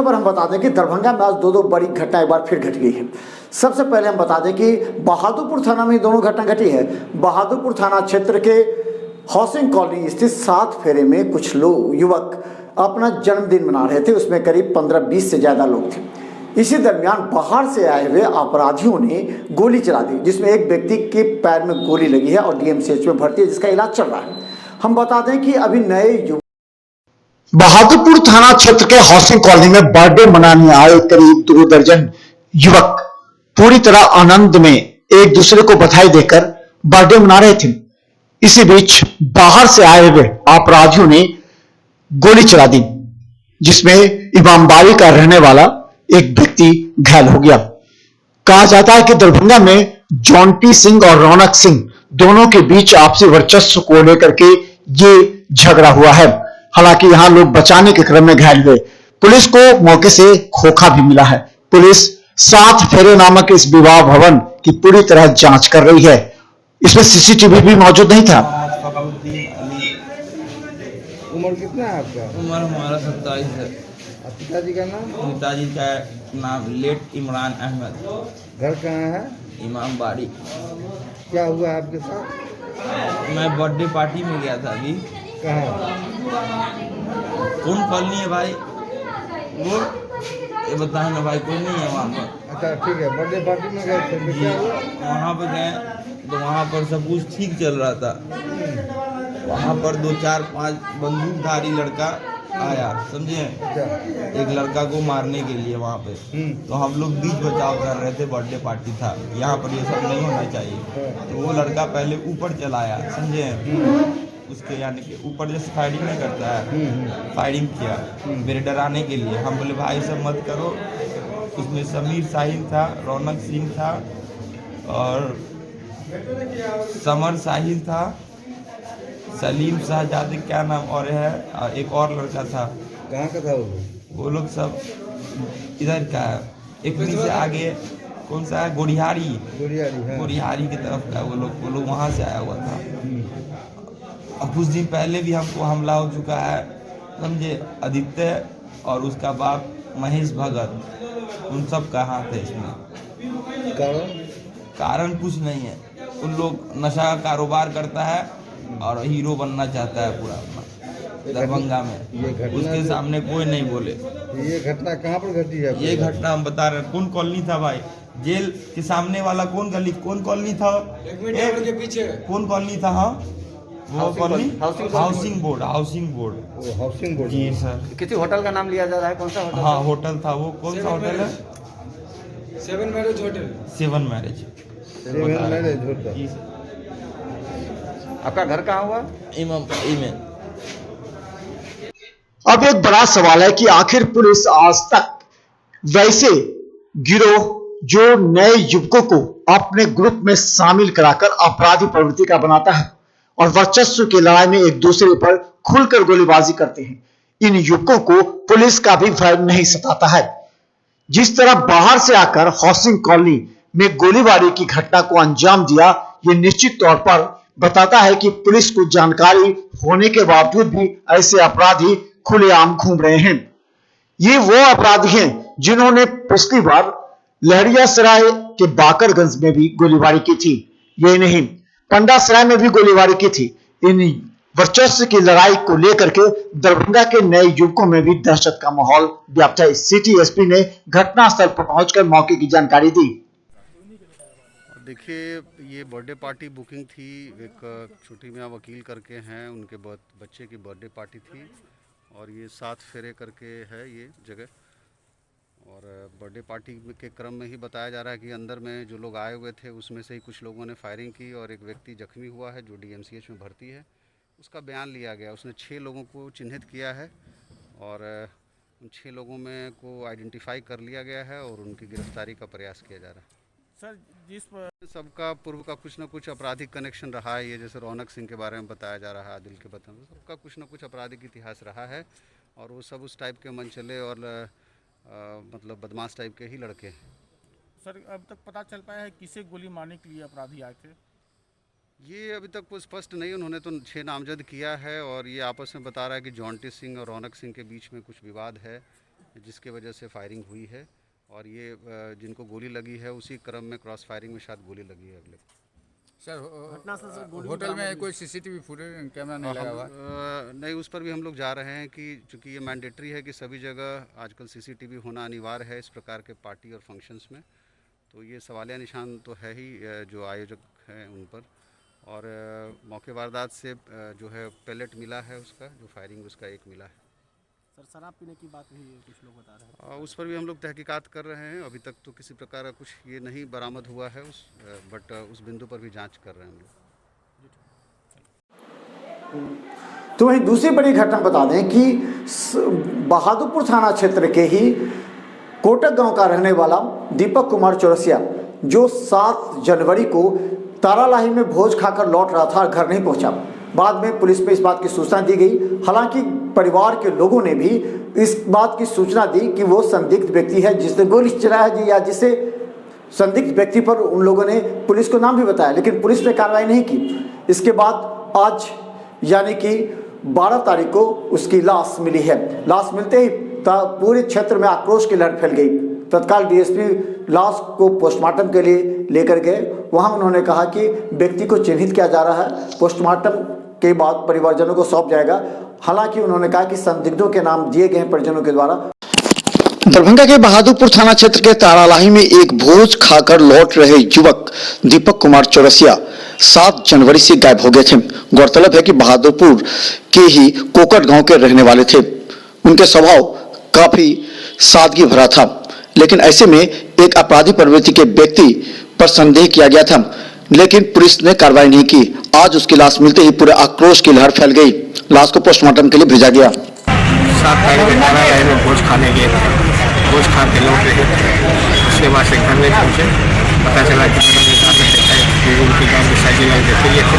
खबर हम बता दें कि दरभंगा में आज दो बड़ी घटना एक बार फिर घट गई है। सबसे पहले हम बता दें कि बहादुरपुर थाना में दोनों घटना घटी है। बहादुरपुर थाना क्षेत्र के हाउसिंग कॉलोनी स्थित 7 फेरे में कुछ लोग युवक अपना जन्मदिन मना रहे थे। उसमें करीब 15-20 से ज़्यादा लोग थे। इसी दरमियान बाहर से आए हुए अपराधियों ने गोली चला दी, जिसमें एक व्यक्ति के पैर में गोली लगी है और डीएमसीएच में भर्ती है, जिसका इलाज चल रहा है। हम बता दें कि अभी नए बहादुरपुर थाना क्षेत्र के हाउसिंग कॉलोनी में बर्थडे मनाने आए करीब 2 दर्जन युवक पूरी तरह आनंद में एक दूसरे को बधाई देकर बर्थडे मना रहे थे। इसी बीच बाहर से आए हुए अपराधियों ने गोली चला दी, जिसमें इमामबाड़ी का रहने वाला एक व्यक्ति घायल हो गया। कहा जाता है कि दरभंगा में जॉन्टी सिंह और रौनक सिंह दोनों के बीच आपसी वर्चस्व को लेकर के ये झगड़ा हुआ है। हालांकि यहां लोग बचाने के क्रम में घायल हुए। पुलिस को मौके से खोखा भी मिला है। पुलिस 7 फेरे नामक इस विवाह भवन की पूरी तरह जांच कर रही है। इसमें सीसीटीवी भी मौजूद नहीं था। उम्र कितना है आपका? उम्र हमारा 27 है। पिताजी का नाम? पिताजी का नाम लेट इमरान अहमद। घर कहाँ है? इमामबाड़ी। क्या हुआ आपके साथ? मैं बर्थडे पार्टी में गया था अभी। कहाँ? कौन कॉलोनी है भाई? वो ये बताए ना भाई, कोई नहीं है वहाँ पर। अच्छा ठीक है, बर्थडे पार्टी में गए थे तो क्या हुआ? वहाँ पर गए तो वहाँ पर सब कुछ ठीक चल रहा था। वहाँ पर 2-4-5 बंदूकधारी लड़का आया, समझे? एक लड़का को मारने के लिए वहाँ पे। तो हम लोग बीच बचाव कर रहे थे, बर्थडे पार्टी था, यहाँ पर ये सब नहीं होना चाहिए। तो वो लड़का पहले ऊपर चला आया, समझे? उसके यानी कि ऊपर जैसे फायरिंग नहीं करता है, फायरिंग किया मेरे डराने के लिए। हम बोले भाई सब मत करो। उसमें समीर साहिल था, रौनक सिंह था और समर साहिल था, सलीम शाहजादी क्या नाम और है, और एक और लड़का था। कहाँ का था वो लोग सब इधर का है। एक से आगे कौन सा है, गोड़िहारी। हाँ। गोड़िहारी की तरफ का वो लोग वहाँ से आया हुआ था। अब कुछ दिन पहले भी हमको हमला हो चुका है, समझे? आदित्य और उसका बाप महेश भगत, उन सब का हाथ है इसमें। कारण कुछ नहीं है। उन लोग नशा का कारोबार करता है और हीरो बनना चाहता है पूरा अपना दरभंगा में। उसके सामने कोई नहीं बोले। ये घटना कहाँ पर घटी है? ये घटना हम बता रहे हैं। कौन कॉलोनी था भाई? जेल के सामने वाला कौन गली, कौन कॉलोनी था? के पीछे कौन कॉलोनी था? हाँ वो colony housing board. Housing board जी सर। किसी होटल का नाम लिया जा रहा है? कौन सा होटल? हाँ होटल था। वो कौन सा होटल है? 7 मैरिज होटल। 7 marriage hotel. जी सर। आपका घर कहाँ हुआ? इमामबाड़ी में। अब एक बड़ा सवाल है कि आखिर पुलिस आज तक वैसे गिरोह जो नए युवकों को अपने ग्रुप में शामिल कराकर अपराधी प्रवृत्ति का बनाता है और वर्चस्व की लड़ाई में एक दूसरे पर खुलकर गोलीबाजी करते हैं, इन युवकों को पुलिस का भी भय नहीं सताता है। जिस तरह बाहर से आकर हाउसिंग कॉलोनी में गोलीबारी की घटना को अंजाम दिया, यह निश्चित तौर पर बताता है कि पुलिस को जानकारी होने के बावजूद भी ऐसे अपराधी खुलेआम घूम रहे हैं। ये वो अपराधी हैं जिन्होंने पिछली बार लहरियासराय के बाकरगंज में भी गोलीबारी की थी। ये नहीं, पंडासराय में भी गोलीबारी की थी। इन वर्चस्व की लड़ाई को लेकर के दरभंगा के नए युवकों में भी दहशत का माहौल व्याप्त है। सिटी एसपी ने घटनास्थल पर पहुंचकर मौके की जानकारी दी। देखिए, ये बर्थडे पार्टी बुकिंग थी। एक छोटी मियाँ वकील करके हैं, उनके बच्चे की बर्थडे पार्टी थी और ये 7 फेरे करके है ये जगह। और बर्थडे पार्टी के क्रम में ही बताया जा रहा है कि अंदर में जो लोग आए हुए थे उसमें से ही कुछ लोगों ने फायरिंग की और एक व्यक्ति जख्मी हुआ है जो डीएमसीएच में भर्ती है। उसका बयान लिया गया। उसने 6 लोगों को चिन्हित किया है और उन 6 लोगों में को आइडेंटिफाई कर लिया गया है और उनकी गिरफ्तारी का प्रयास किया जा रहा है। सर, सबका पूर्व का कुछ न कुछ आपराधिक कनेक्शन रहा है। ये जैसे रौनक सिंह के बारे में बताया जा रहा है, आदिल के बताने में सबका कुछ न कुछ आपराधिक इतिहास रहा है और वो सब उस टाइप के मनचले और मतलब बदमाश टाइप के ही लड़के हैं। सर, अब तक पता चल पाया है किसे गोली मारने के लिए अपराधी आए थे? ये अभी तक कुछ स्पष्ट नहीं। उन्होंने तो 6 नामजद किया है और ये आपस में बता रहा है कि जॉन्टी सिंह और रौनक सिंह के बीच में कुछ विवाद है जिसके वजह से फायरिंग हुई है। और ये जिनको गोली लगी है उसी क्रम में क्रॉस फायरिंग में शायद गोली लगी है अगले। सर होटल में कोई सीसीटीवी फुटेज कैमरा नहीं लगा हुआ? नहीं, उस पर भी हम लोग जा रहे हैं कि चूँकि ये मैंडेटरी है कि सभी जगह आजकल सीसीटीवी होना अनिवार्य है इस प्रकार के पार्टी और फंक्शंस में। तो ये सवालिया निशान तो है ही जो आयोजक हैं उन पर। और मौके वारदात से जो है पैलेट मिला है उसका, जो फायरिंग उसका एक मिला है। सर शराब पीने की बात हुई है, कुछ लोग बता रहे हैं। उस पर भी हम लोग तहकीकात कर रहे हैं। अभी तक तो किसी प्रकार का कुछ ये नहीं बरामद हुआ है बट उस बिंदु पर भी जांच कर रहे हैं हम लोग। तो वहीं दूसरी बड़ी घटना बता दें कि बहादुरपुर थाना क्षेत्र के ही कोटक गांव का रहने वाला दीपक कुमार चौरसिया, जो 7 जनवरी को तारालाही में भोज खाकर लौट रहा था, घर नहीं पहुंचा। बाद में पुलिस में इस बात की सूचना दी गई। हालांकि परिवार के लोगों ने भी इस बात की सूचना दी कि वो संदिग्ध व्यक्ति है जिसने गोली चलाया, या जिसे संदिग्ध व्यक्ति पर उन लोगों ने पुलिस को नाम भी बताया, लेकिन पुलिस ने कार्रवाई नहीं की। इसके बाद आज यानी कि 12 तारीख को उसकी लाश मिली है। लाश मिलते ही पूरे क्षेत्र में आक्रोश की लहर फैल गई। तत्काल डीएसपी लाश को पोस्टमार्टम के लिए लेकर गए। वहां उन्होंने कहा कि व्यक्ति को चिन्हित किया जा रहा है, पोस्टमार्टम के बाद परिवारजनों को सौंप जाएगा। हालांकि उन्होंने कहा कि संदिग्धों के नाम दिए गए हैं परिजनों के द्वारा। दरभंगा के बहादुरपुर थाना क्षेत्र के तारालाही में एक भोज खाकर लौट रहे युवक दीपक कुमार चौरसिया 7 जनवरी से गायब हो गए थे। गौरतलब है कि बहादुरपुर के ही कोकट गांव के रहने वाले थे। उनके स्वभाव काफी सादगी भरा था, लेकिन ऐसे में एक अपराधी प्रवृत्ति के व्यक्ति पर संदेह किया गया था, लेकिन पुलिस ने कार्रवाई नहीं की। आज उसकी लाश मिलते ही पूरे आक्रोश की लहर फैल गई। लाश को पोस्टमार्टम के लिए भेजा गया। 7 तारीख को तारालाही में भोज खाने गए थे। भोज खा के लौट रहे थे। उसके बाद से घर में पहुँचे, पता चला कि उनके गाँव में साइकिल देखे गए थे।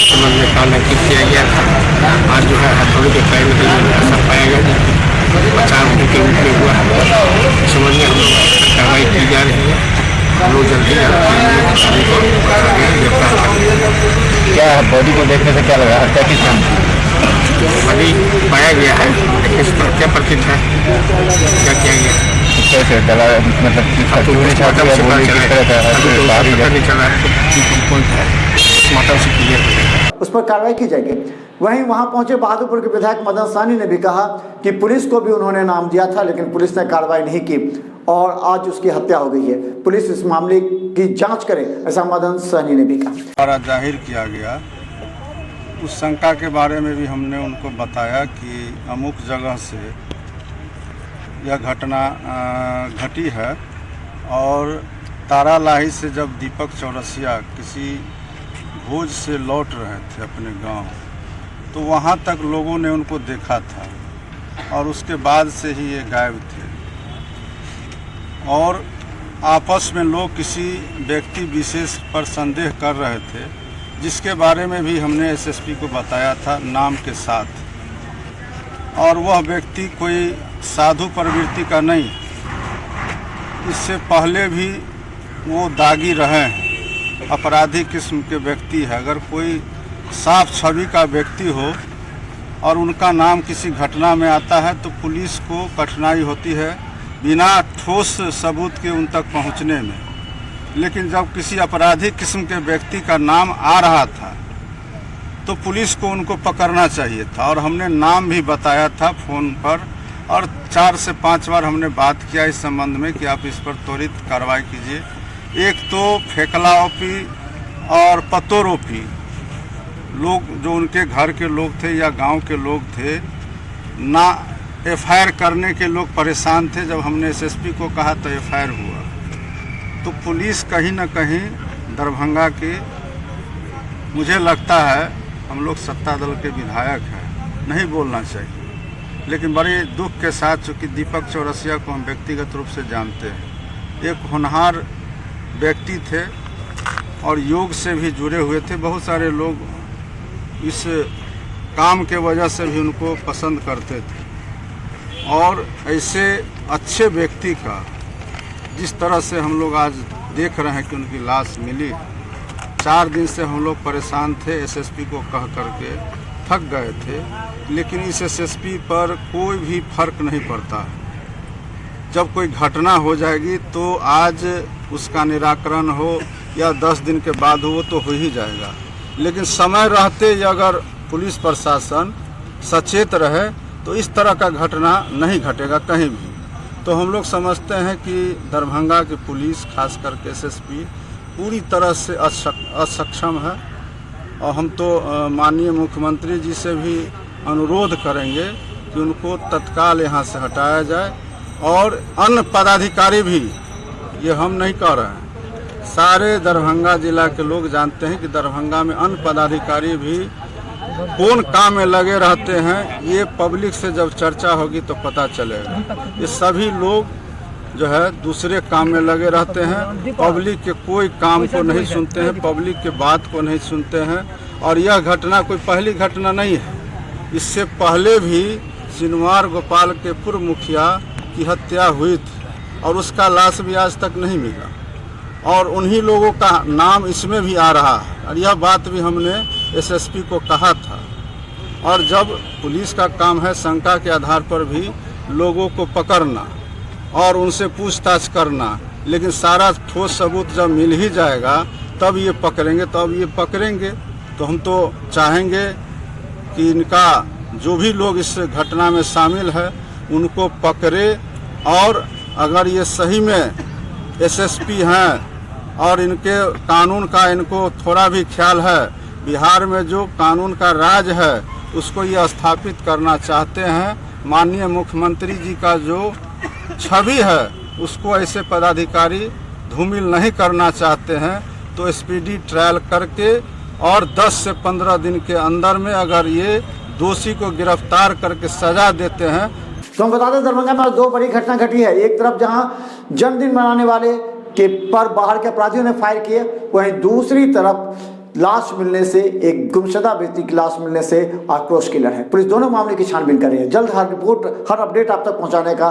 समझ में कान ठीक किया गया था। आज जो है हथौड़े के पैर में ऐसा पाया गया, बचाव उनके रूप में हुआ है। समझ में हम लोग कार्रवाई की जा रही है। हम लोग जल्दी क्या बॉडी को देखने से क्या लगा, हत्या किस नाम बॉडी पाया गया है, लेकिन क्या प्रतीत है क्या किया गया, कैसे डला, मतलब चोरी छापी या गोली किस तरह का नहीं चला है, उस पर कार्रवाई की जाएगी। वहीं वहां पहुंचे बहादुरपुर के विधायक मदन साहनी ने भी कहा कि पुलिस को भी उन्होंने नाम दिया था, लेकिन पुलिस ने कार्रवाई नहीं की और आज उसकी हत्या हो गई है। पुलिस इस मामले की जांच करे, ऐसा मदन साहनी ने भी कहा। द्वारा जाहिर किया गया उस शंका के बारे में भी हमने उनको बताया कि अमुक जगह से यह घटना घटी है और तारालाही से जब दीपक चौरसिया किसी भोज से लौट रहे थे अपने गांव, तो वहां तक लोगों ने उनको देखा था और उसके बाद से ही ये गायब थे। और आपस में लोग किसी व्यक्ति विशेष पर संदेह कर रहे थे, जिसके बारे में भी हमने एसएसपी को बताया था नाम के साथ। और वह व्यक्ति कोई साधु प्रवृत्ति का नहीं, इससे पहले भी वो दागी रहे हैं, अपराधी किस्म के व्यक्ति है। अगर कोई साफ छवि का व्यक्ति हो और उनका नाम किसी घटना में आता है तो पुलिस को कठिनाई होती है बिना ठोस सबूत के उन तक पहुंचने में। लेकिन जब किसी अपराधी किस्म के व्यक्ति का नाम आ रहा था तो पुलिस को उनको पकड़ना चाहिए था। और हमने नाम भी बताया था फ़ोन पर और 4 से 5 बार हमने बात किया इस संबंध में कि आप इस पर त्वरित कार्रवाई कीजिए। एक तो फेकला ओपी और पतोरोपी लोग जो उनके घर के लोग थे या गांव के लोग थे, ना एफआईआर करने के लोग परेशान थे। जब हमने एसएसपी को कहा तो एफआईआर हुआ। तो पुलिस कहीं ना कहीं दरभंगा के, मुझे लगता है हम लोग सत्ता दल के विधायक हैं, नहीं बोलना चाहिए, लेकिन बड़े दुख के साथ, चूँकि दीपक चौरसिया को हम व्यक्तिगत रूप से जानते हैं, एक होनहार व्यक्ति थे और योग से भी जुड़े हुए थे। बहुत सारे लोग इस काम के वजह से भी उनको पसंद करते थे। और ऐसे अच्छे व्यक्ति का जिस तरह से हम लोग आज देख रहे हैं कि उनकी लाश मिली, 4 दिन से हम लोग परेशान थे, एसएसपी को कह करके थक गए थे, लेकिन इस एसएसपी पर कोई भी फर्क नहीं पड़ता। जब कोई घटना हो जाएगी तो आज उसका निराकरण हो या 10 दिन के बाद हो, वो तो हो ही जाएगा। लेकिन समय रहते ही अगर पुलिस प्रशासन सचेत रहे तो इस तरह का घटना नहीं घटेगा कहीं भी। तो हम लोग समझते हैं कि दरभंगा की पुलिस, खास करके एसएसपी, पूरी तरह से असक्षम है। और हम तो माननीय मुख्यमंत्री जी से भी अनुरोध करेंगे कि उनको तत्काल यहाँ से हटाया जाए। और अन्य पदाधिकारी भी, ये हम नहीं कह रहे हैं, सारे दरभंगा जिला के लोग जानते हैं कि दरभंगा में अन्य पदाधिकारी भी कौन काम में लगे रहते हैं। ये पब्लिक से जब चर्चा होगी तो पता चलेगा। ये सभी लोग जो है दूसरे काम में लगे रहते हैं, पब्लिक के कोई काम को नहीं सुनते हैं, पब्लिक के बात को नहीं सुनते हैं। और यह घटना कोई पहली घटना नहीं है। इससे पहले भी सिनवार गोपाल के पूर्व मुखिया की हत्या हुई थी और उसका लाश भी आज तक नहीं मिला, और उन्हीं लोगों का नाम इसमें भी आ रहा है। और यह बात भी हमने एसएसपी को कहा था। और जब पुलिस का काम है शंका के आधार पर भी लोगों को पकड़ना और उनसे पूछताछ करना, लेकिन सारा ठोस सबूत जब मिल ही जाएगा तब ये पकड़ेंगे। तो हम तो चाहेंगे कि इनका जो भी लोग इस घटना में शामिल है उनको पकड़े। और अगर ये सही में एसएसपी हैं और इनके कानून का इनको थोड़ा भी ख्याल है, बिहार में जो कानून का राज है उसको ये स्थापित करना चाहते हैं, माननीय मुख्यमंत्री जी का जो छवि है उसको ऐसे पदाधिकारी धूमिल नहीं करना चाहते हैं, तो स्पीडी ट्रायल करके और 10 से 15 दिन के अंदर में अगर ये दोषी को गिरफ्तार करके सजा देते हैं। तो हम बता दें दरभंगा में आज 2 बड़ी घटना घटी है। एक तरफ जहां जन्मदिन मनाने वाले के पर बाहर के अपराधियों ने फायर किए, वहीं दूसरी तरफ लाश मिलने से, एक गुमशुदा व्यक्ति की लाश मिलने से आक्रोश की लहर है। पुलिस दोनों मामले की छानबीन कर रही है। जल्द हर रिपोर्ट, हर अपडेट आप तक पहुंचाने का